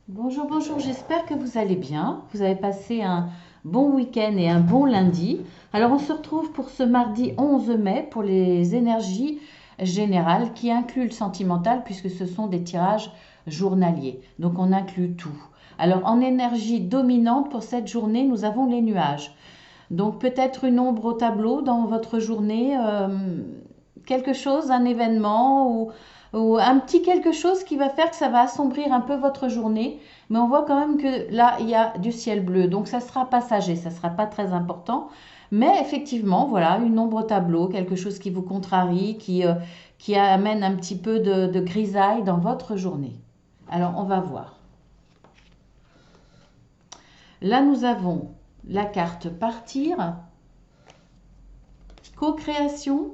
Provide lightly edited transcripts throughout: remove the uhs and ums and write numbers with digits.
Bonjour, bonjour, j'espère que vous allez bien. Vous avez passé un bon week-end et un bon lundi. Alors on se retrouve pour ce mardi 11 mai pour les énergies générales qui incluent le sentimental puisque ce sont des tirages journaliers. Donc on inclut tout. Alors en énergie dominante pour cette journée, nous avons les nuages. Donc peut-être une ombre au tableau dans votre journée, quelque chose, un événement ou un petit quelque chose qui va faire que ça va assombrir un peu votre journée. Mais on voit quand même que là, il y a du ciel bleu. Donc ça sera passager, ça sera pas très important. Mais effectivement, voilà, une ombre au tableau, quelque chose qui vous contrarie, qui amène un petit peu de grisaille dans votre journée. Alors on va voir. Là, nous avons la carte partir, co-création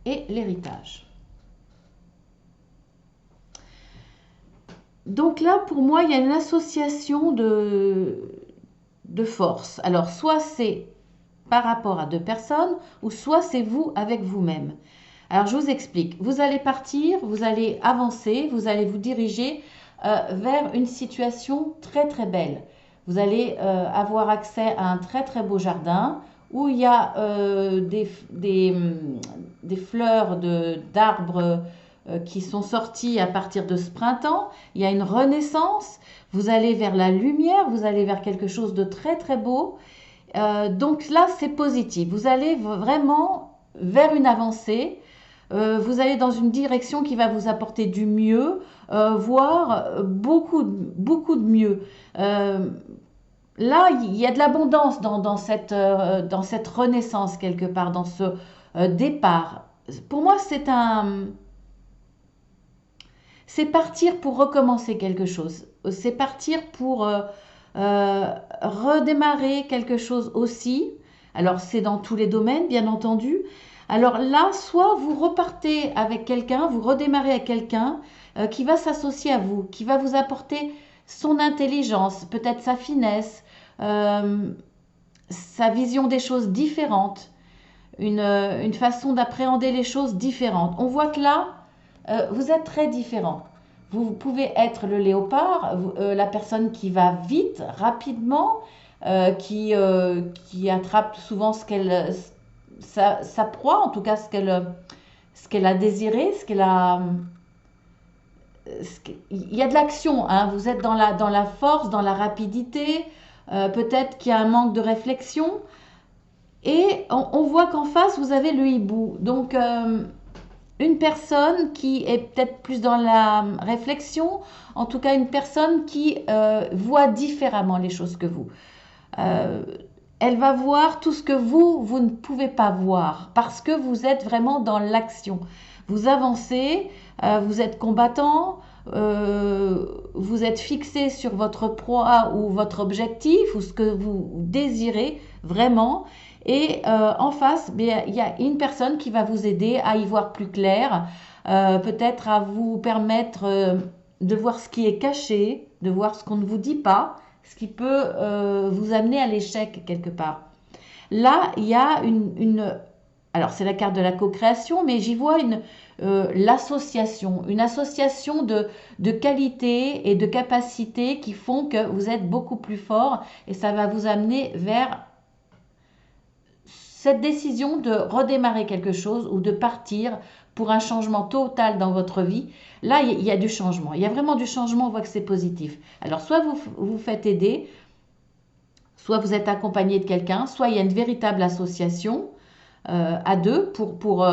et l'héritage. Donc là, pour moi, il y a une association de forces. Alors, soit c'est par rapport à deux personnes, ou soit c'est vous avec vous-même. Alors, je vous explique. Vous allez partir, vous allez avancer, vous allez vous diriger vers une situation très très belle. Vous allez avoir accès à un très très beau jardin où il y a des fleurs d'arbres qui sont sorties à partir de ce printemps. Il y a une renaissance. Vous allez vers la lumière, vous allez vers quelque chose de très très beau. Donc là, c'est positif. Vous allez vraiment vers une avancée. Vous allez dans une direction qui va vous apporter du mieux, voire beaucoup de mieux. Euh, Là, il y a de l'abondance dans cette renaissance quelque part, dans ce départ. Pour moi, c'est partir pour recommencer quelque chose. C'est partir pour redémarrer quelque chose aussi. Alors, c'est dans tous les domaines, bien entendu. Alors là, soit vous repartez avec quelqu'un, vous redémarrez avec quelqu'un qui va s'associer à vous, qui va vous apporter son intelligence, peut-être sa finesse, euh, sa vision des choses différente, une façon d'appréhender les choses différente. On voit que là, vous êtes très différents. Vous pouvez être le léopard, la personne qui va vite, rapidement, qui attrape souvent sa proie, en tout cas ce qu'elle a désiré, il y a de l'action, hein. Vous êtes dans la force, dans la rapidité, peut-être qu'il y a un manque de réflexion, et on voit qu'en face, vous avez le hibou. Donc, une personne qui est peut-être plus dans la réflexion, en tout cas une personne qui voit différemment les choses que vous. Euh, Elle va voir tout ce que vous ne pouvez pas voir parce que vous êtes vraiment dans l'action. Vous avancez, vous êtes combattant, vous êtes fixé sur votre proie ou votre objectif ou ce que vous désirez vraiment. Et en face, bien, il y a une personne qui va vous aider à y voir plus clair, peut-être à vous permettre de voir ce qui est caché, de voir ce qu'on ne vous dit pas, ce qui peut vous amener à l'échec quelque part. Là, il y a alors c'est la carte de la co-création, mais j'y vois une association de qualités et de capacités qui font que vous êtes beaucoup plus fort et ça va vous amener vers cette décision de redémarrer quelque chose ou de partir pour un changement total dans votre vie. Là, il y a du changement. Il y a vraiment du changement, on voit que c'est positif. Alors, soit vous vous faites aider, soit vous êtes accompagné de quelqu'un, soit il y a une véritable association à deux pour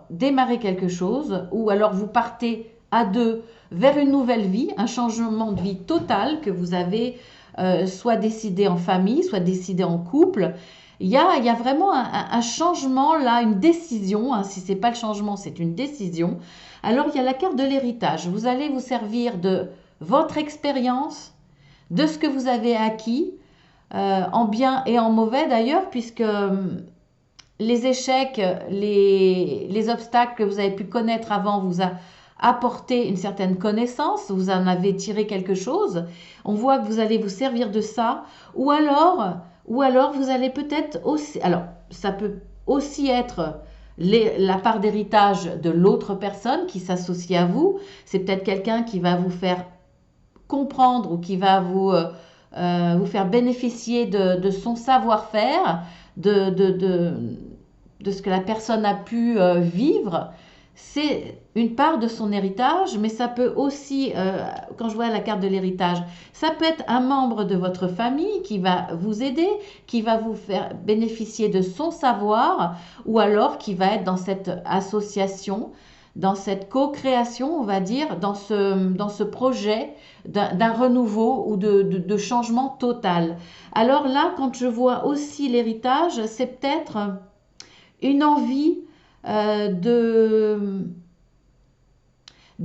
démarrer quelque chose, ou alors vous partez à deux vers une nouvelle vie, un changement de vie total que vous avez soit décidé en famille, soit décidé en couple. Il y a vraiment un changement là, une décision, hein, si ce n'est pas le changement, c'est une décision. Alors il y a la carte de l'héritage. Vous allez vous servir de votre expérience, de ce que vous avez acquis, en bien et en mauvais d'ailleurs, puisque les échecs, les obstacles que vous avez pu connaître avant vous a apporté une certaine connaissance, vous en avez tiré quelque chose. On voit que vous allez vous servir de ça, ou alors, ou alors vous allez peut-être aussi, alors ça peut aussi être la part d'héritage de l'autre personne qui s'associe à vous. C'est peut-être quelqu'un qui va vous faire comprendre ou qui va vous faire bénéficier de son savoir-faire, de ce que la personne a pu vivre. C'est une part de son héritage, mais ça peut aussi, quand je vois la carte de l'héritage, ça peut être un membre de votre famille qui va vous aider, qui va vous faire bénéficier de son savoir, ou alors qui va être dans cette association, dans cette co-création, on va dire, dans ce projet d'un renouveau ou de changement total. Alors là, quand je vois aussi l'héritage, c'est peut-être une envie de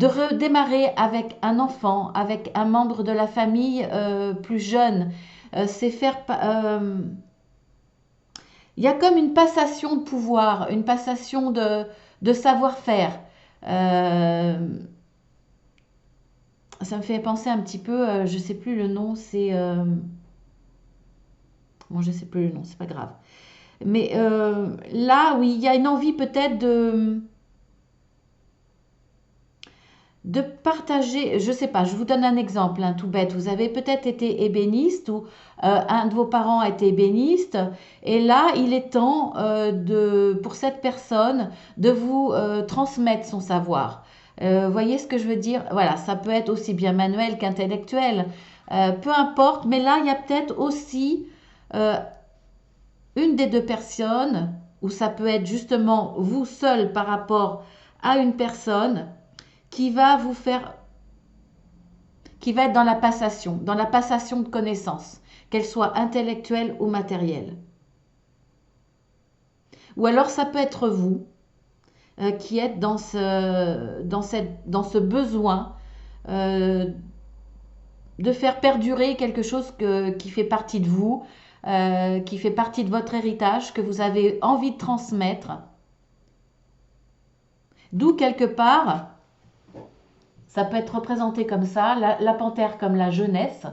redémarrer avec un enfant, avec un membre de la famille plus jeune. C'est faire... il y a comme une passation de pouvoir, une passation de savoir-faire. Ça me fait penser un petit peu, je sais plus le nom, c'est... bon, je sais plus le nom, c'est pas grave. Mais là, oui, il y a une envie peut-être de partager, je sais pas, je vous donne un exemple, hein, tout bête. Vous avez peut-être été ébéniste ou un de vos parents a été ébéniste, et là, il est temps pour cette personne de vous transmettre son savoir. Voyez ce que je veux dire? Voilà, ça peut être aussi bien manuel qu'intellectuel, peu importe, mais là, il y a peut-être aussi euh, une des deux personnes, ou ça peut être justement vous seul par rapport à une personne qui va vous faire, qui va être dans la passation de connaissances, qu'elle soit intellectuelle ou matérielle. Ou alors ça peut être vous qui êtes dans ce besoin euh, de faire perdurer quelque chose qui fait partie de vous, qui fait partie de votre héritage, que vous avez envie de transmettre. D'où quelque part, ça peut être représenté comme ça, la panthère comme la jeunesse,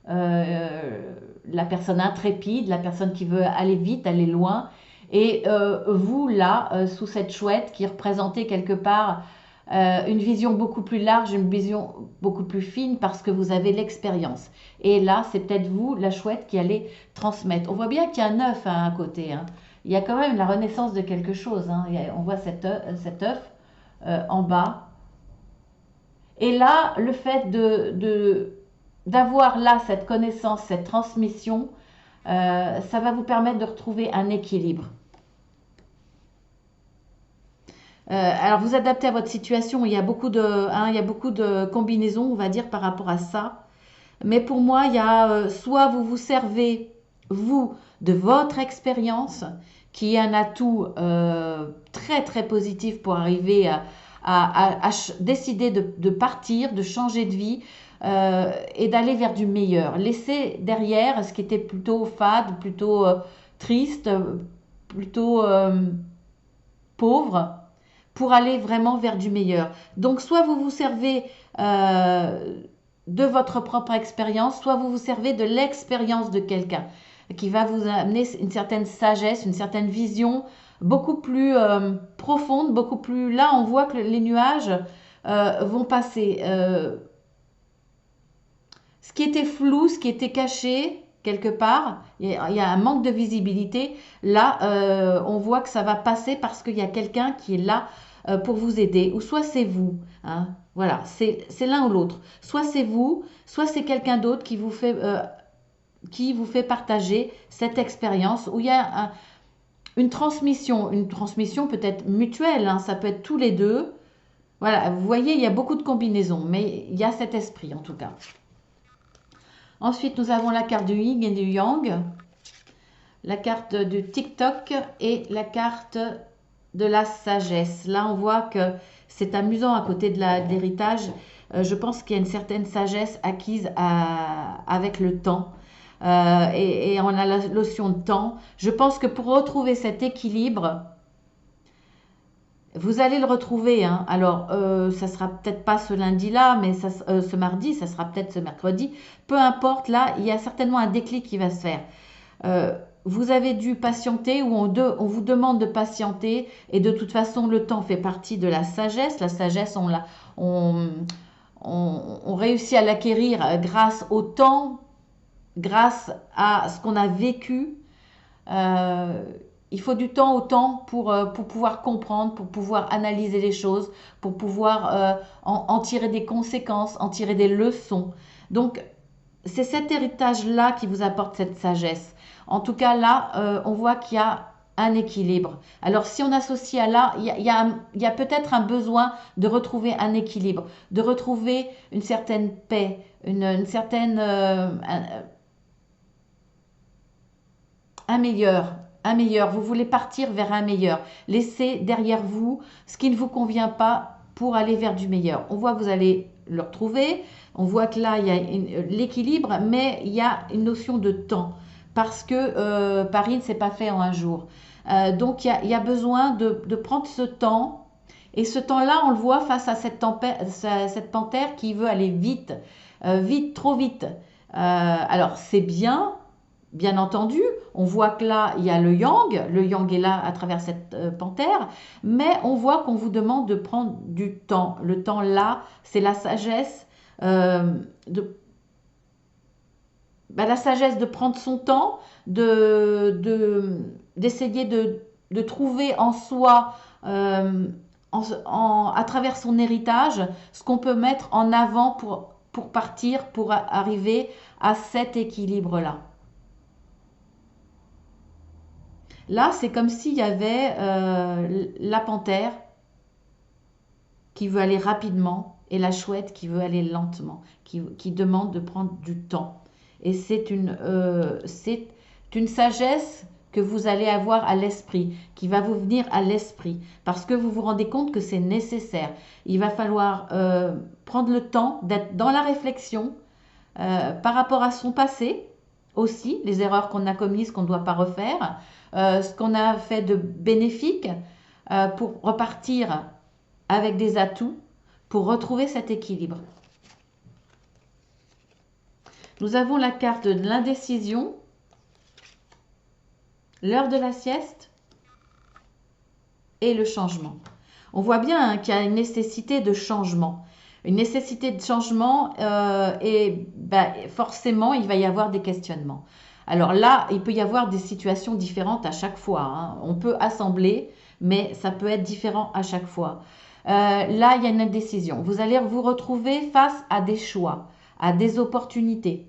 la personne intrépide, la personne qui veut aller vite, aller loin, et vous là, sous cette chouette qui représentait quelque part une vision beaucoup plus large, une vision beaucoup plus fine parce que vous avez l'expérience. Et là, c'est peut-être vous, la chouette, qui allez transmettre. On voit bien qu'il y a un œuf à un côté, hein. Il y a quand même la renaissance de quelque chose, hein. On voit cet œuf en bas. Et là, le fait d'avoir là cette connaissance, cette transmission, ça va vous permettre de retrouver un équilibre. Alors vous adaptez à votre situation, il y a beaucoup de combinaisons, on va dire, par rapport à ça. Mais pour moi, il y a soit vous vous servez, vous, de votre expérience, qui est un atout très très positif pour arriver à décider de partir, de changer de vie et d'aller vers du meilleur. Laisser derrière ce qui était plutôt fade, plutôt triste, plutôt pauvre, pour aller vraiment vers du meilleur. Donc soit vous vous servez de votre propre expérience, soit vous vous servez de l'expérience de quelqu'un qui va vous amener une certaine sagesse, une certaine vision beaucoup plus profonde, beaucoup plus... Là, on voit que les nuages vont passer. Ce qui était flou, ce qui était caché, quelque part, il y a un manque de visibilité. Là, on voit que ça va passer parce qu'il y a quelqu'un qui est là pour vous aider. Ou soit c'est vous, hein. Voilà, c'est l'un ou l'autre. Soit c'est vous, soit c'est quelqu'un d'autre qui vous fait partager cette expérience où il y a une transmission peut-être mutuelle, hein, ça peut être tous les deux. Voilà, vous voyez, il y a beaucoup de combinaisons, mais il y a cet esprit en tout cas. Ensuite, nous avons la carte du Yin et du Yang, la carte du TikTok et la carte de la sagesse. Là, on voit que c'est amusant à côté de l'héritage. Je pense qu'il y a une certaine sagesse acquise avec le temps. Et on a la notion de temps. Je pense que pour retrouver cet équilibre, vous allez le retrouver, hein. Alors, ça sera peut-être pas ce lundi-là, mais ce mardi, ça sera peut-être ce mercredi. Peu importe, là, il y a certainement un déclic qui va se faire. Vous avez dû patienter ou on vous demande de patienter et de toute façon, le temps fait partie de la sagesse. La sagesse, on réussi à l'acquérir grâce au temps, grâce à ce qu'on a vécu. Il faut du temps au temps pour pouvoir comprendre, pour pouvoir analyser les choses, pour pouvoir en tirer des conséquences, en tirer des leçons. Donc, c'est cet héritage-là qui vous apporte cette sagesse. En tout cas, là, on voit qu'il y a un équilibre. Alors, si on associe à là, il y a peut-être un besoin de retrouver un équilibre, de retrouver une certaine paix, une certaine, un meilleur, un meilleur. Vous voulez partir vers un meilleur. Laissez derrière vous ce qui ne vous convient pas pour aller vers du meilleur. On voit que vous allez le retrouver. On voit que là, il y a l'équilibre, mais il y a une notion de temps. Parce que Paris ne s'est pas fait en un jour. Donc, il y a besoin de prendre ce temps. Et ce temps-là, on le voit face à cette panthère qui veut aller vite, vite, trop vite. Alors, c'est bien. Bien entendu, on voit que là, il y a le yang est là à travers cette panthère, mais on voit qu'on vous demande de prendre du temps. Le temps là, c'est la sagesse, la sagesse de prendre son temps, d'essayer de trouver en soi, à travers son héritage, ce qu'on peut mettre en avant pour partir, pour arriver à cet équilibre-là. Là, c'est comme s'il y avait la panthère qui veut aller rapidement et la chouette qui veut aller lentement, qui demande de prendre du temps. Et c'est une sagesse que vous allez avoir à l'esprit, qui va vous venir à l'esprit, parce que vous vous rendez compte que c'est nécessaire. Il va falloir prendre le temps d'être dans la réflexion par rapport à son passé, aussi, les erreurs qu'on a commises, qu'on ne doit pas refaire, ce qu'on a fait de bénéfique pour repartir avec des atouts, pour retrouver cet équilibre. Nous avons la carte de l'indécision, l'heure de la sieste et le changement. On voit bien qu'il y a une nécessité de changement. Une nécessité de changement et forcément, il va y avoir des questionnements. Alors là, il peut y avoir des situations différentes à chaque fois, hein. On peut assembler, mais ça peut être différent à chaque fois. Là, il y a une indécision. Vous allez vous retrouver face à des choix, à des opportunités.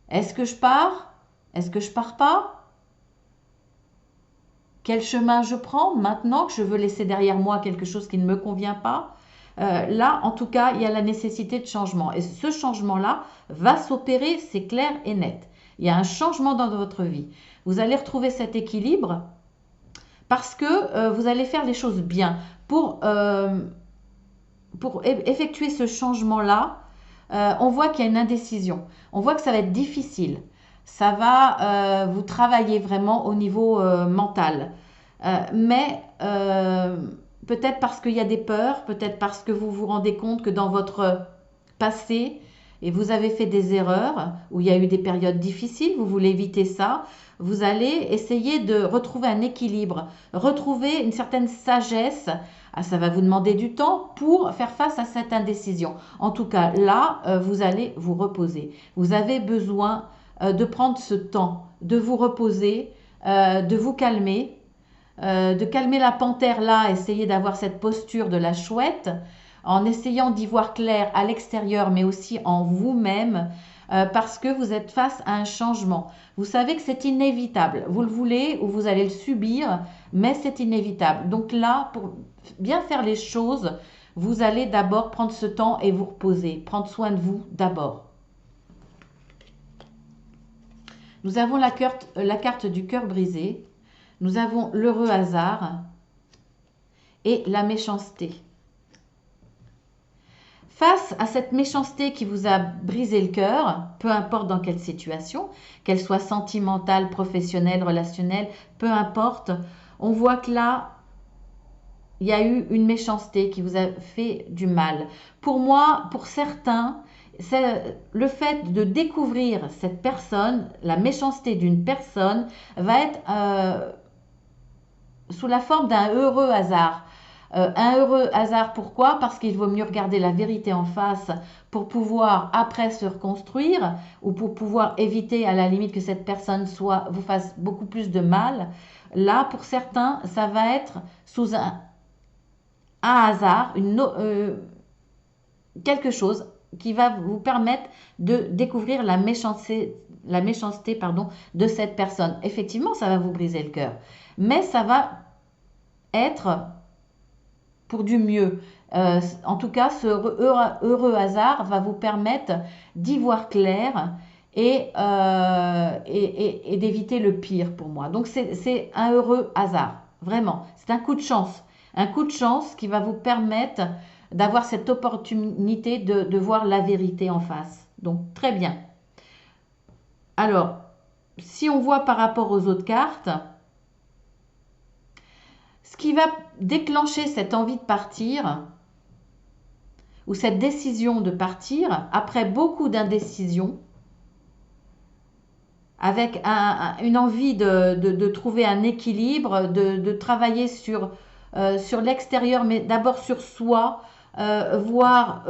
Est-ce que je pars? Est-ce que je pars pas? Quel chemin je prends maintenant que je veux laisser derrière moi quelque chose qui ne me convient pas? Là, en tout cas, il y a la nécessité de changement. Et ce changement-là va s'opérer, c'est clair et net. Il y a un changement dans votre vie. Vous allez retrouver cet équilibre parce que vous allez faire les choses bien. Pour effectuer ce changement-là, on voit qu'il y a une indécision. On voit que ça va être difficile. Ça va vous travailler vraiment au niveau mental. Mais peut-être parce qu'il y a des peurs, peut-être parce que vous vous rendez compte que dans votre passé, et vous avez fait des erreurs, où il y a eu des périodes difficiles, vous voulez éviter ça, vous allez essayer de retrouver un équilibre, retrouver une certaine sagesse. Ah, ça va vous demander du temps pour faire face à cette indécision. En tout cas, là, vous allez vous reposer. Vous avez besoin de prendre ce temps, de vous reposer, de vous calmer, de calmer la panthère là, essayer d'avoir cette posture de la chouette, en essayant d'y voir clair à l'extérieur, mais aussi en vous-même, parce que vous êtes face à un changement. Vous savez que c'est inévitable. Vous le voulez ou vous allez le subir, mais c'est inévitable. Donc là, pour bien faire les choses, vous allez d'abord prendre ce temps et vous reposer, prendre soin de vous d'abord. Nous avons la carte du cœur brisé. Nous avons l'heureux hasard et la méchanceté. Face à cette méchanceté qui vous a brisé le cœur, peu importe dans quelle situation, qu'elle soit sentimentale, professionnelle, relationnelle, peu importe, on voit que là, il y a eu une méchanceté qui vous a fait du mal. Pour moi, pour certains, c'est le fait de découvrir cette personne, la méchanceté d'une personne, va être sous la forme d'un heureux hasard. Un heureux hasard, pourquoi? Parce qu'il vaut mieux regarder la vérité en face pour pouvoir après se reconstruire ou pour pouvoir éviter à la limite que cette personne vous fasse beaucoup plus de mal. Là, pour certains, ça va être sous un hasard, quelque chose qui va vous permettre de découvrir la méchanceté pardon, de cette personne. Effectivement, ça va vous briser le cœur, mais ça va être pour du mieux. En tout cas, ce heureux hasard va vous permettre d'y voir clair et d'éviter le pire pour moi. Donc c'est un heureux hasard, vraiment. C'est un coup de chance. Un coup de chance qui va vous permettre d'avoir cette opportunité de voir la vérité en face. Donc très bien. Alors, si on voit par rapport aux autres cartes, ce qui va déclencher cette envie de partir ou cette décision de partir après beaucoup d'indécision, avec une envie de trouver un équilibre, de travailler sur l'extérieur, mais d'abord sur soi, voir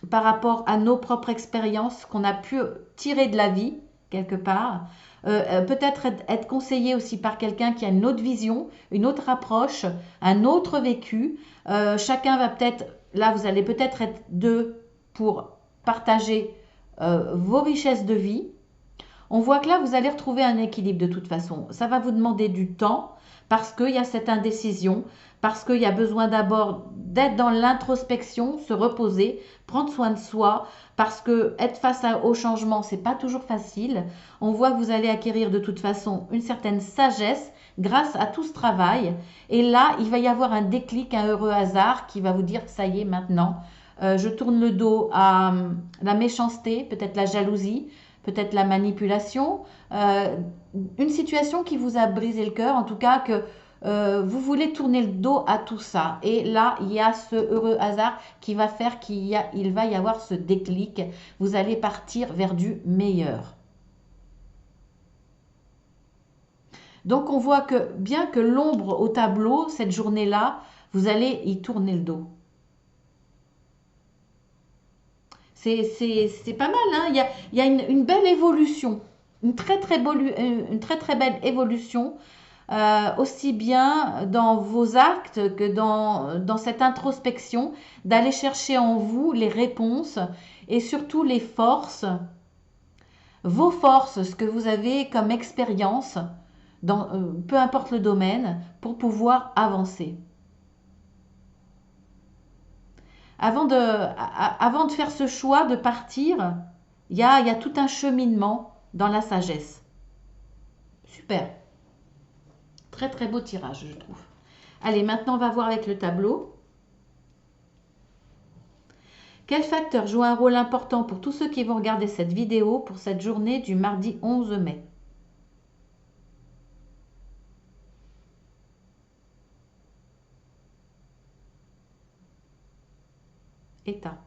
par rapport à nos propres expériences qu'on a pu tirer de la vie, quelque part. Peut-être être conseillé aussi par quelqu'un qui a une autre vision, une autre approche, un autre vécu. Chacun va peut-être, là vous allez peut-être être deux pour partager vos richesses de vie. On voit que là, vous allez retrouver un équilibre de toute façon. Ça va vous demander du temps parce qu'il y a cette indécision, parce qu'il y a besoin d'abord d'être dans l'introspection, se reposer, prendre soin de soi, parce que être face au changement, c'est pas toujours facile. On voit que vous allez acquérir de toute façon une certaine sagesse grâce à tout ce travail. Et là, il va y avoir un déclic, un heureux hasard qui va vous dire, ça y est, maintenant, je tourne le dos à la méchanceté, peut-être la jalousie, peut-être la manipulation, une situation qui vous a brisé le cœur, en tout cas que vous voulez tourner le dos à tout ça. Et là, il y a ce heureux hasard qui va faire qu'il va y avoir ce déclic. Vous allez partir vers du meilleur. Donc on voit que bien que l'ombre au tableau, cette journée-là, vous allez y tourner le dos. C'est pas mal, hein. Il y a une belle évolution, une très belle évolution, aussi bien dans vos actes que dans cette introspection, d'aller chercher en vous les réponses et surtout les forces, vos forces, ce que vous avez comme expérience, peu importe le domaine, pour pouvoir avancer. Avant de faire ce choix de partir, il y a tout un cheminement dans la sagesse. Super. Très très beau tirage, je trouve. Allez, maintenant on va voir avec le tableau. Quel facteur joue un rôle important pour tous ceux qui vont regarder cette vidéo pour cette journée du mardi 11 mai? État.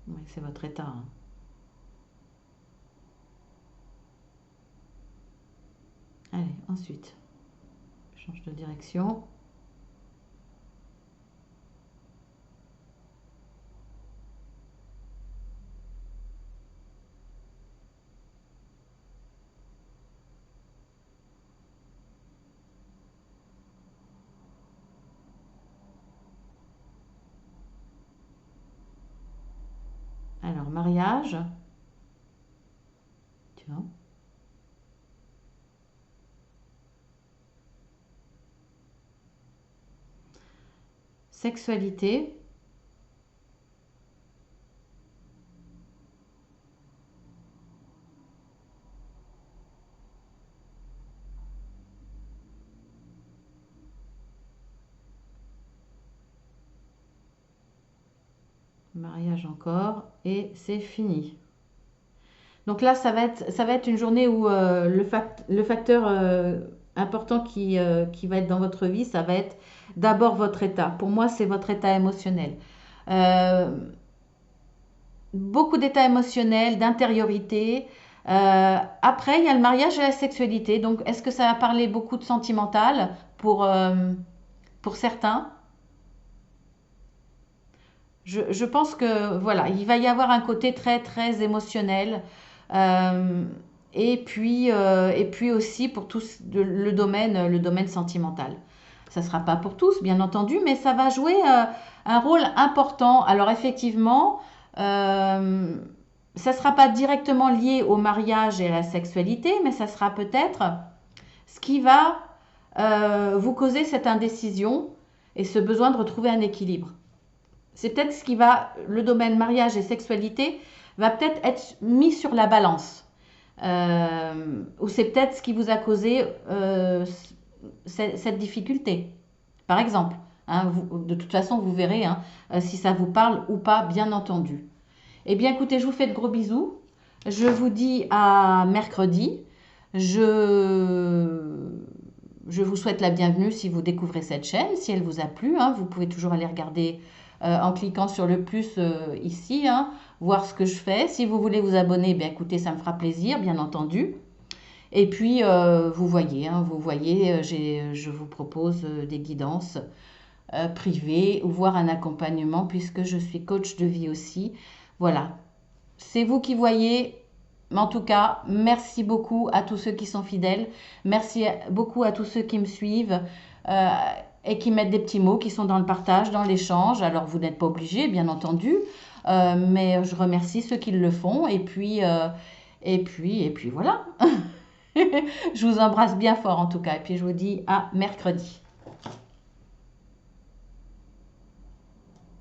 Oui, c'est votre état, hein. Allez, ensuite, je change de direction. Alors, mariage. Tiens. Sexualité. Mariage encore. Et c'est fini. Donc là, ça va être une journée où le facteur important qui va être dans votre vie, ça va être d'abord votre état. Pour moi, c'est votre état émotionnel. Euh, beaucoup d'état émotionnel, d'intériorité. Après, il y a le mariage et la sexualité. Donc, est-ce que ça va parler beaucoup de sentimental pour certains? Je pense que voilà, il va y avoir un côté très très émotionnel. Euh, et puis aussi pour tous le domaine sentimental. Ça ne sera pas pour tous, bien entendu, mais ça va jouer un rôle important. Alors effectivement, euh, ça ne sera pas directement lié au mariage et à la sexualité, mais ça sera peut-être ce qui va vous causer cette indécision et ce besoin de retrouver un équilibre. C'est peut-être ce qui va, le domaine mariage et sexualité va peut-être être mis sur la balance. Ou c'est peut-être ce qui vous a causé cette difficulté. Par exemple, hein, de toute façon, vous verrez hein, si ça vous parle ou pas, bien entendu. Eh bien, écoutez, je vous fais de gros bisous. Je vous dis à mercredi. Je, je vous souhaite la bienvenue si vous découvrez cette chaîne, si elle vous a plu. Hein, vous pouvez toujours aller regarder en cliquant sur le plus ici, hein, voir ce que je fais. Si vous voulez vous abonner, bien écoutez, ça me fera plaisir, bien entendu. Et puis, vous voyez, je vous propose des guidances privées ou voire un accompagnement puisque je suis coach de vie aussi. Voilà, c'est vous qui voyez. Mais en tout cas, merci beaucoup à tous ceux qui sont fidèles. Merci beaucoup à tous ceux qui me suivent euh, et qui mettent des petits mots, qui sont dans le partage, dans l'échange. Alors, vous n'êtes pas obligés, bien entendu, mais je remercie ceux qui le font. Et puis voilà. Je vous embrasse bien fort en tout cas. Et puis je vous dis à mercredi.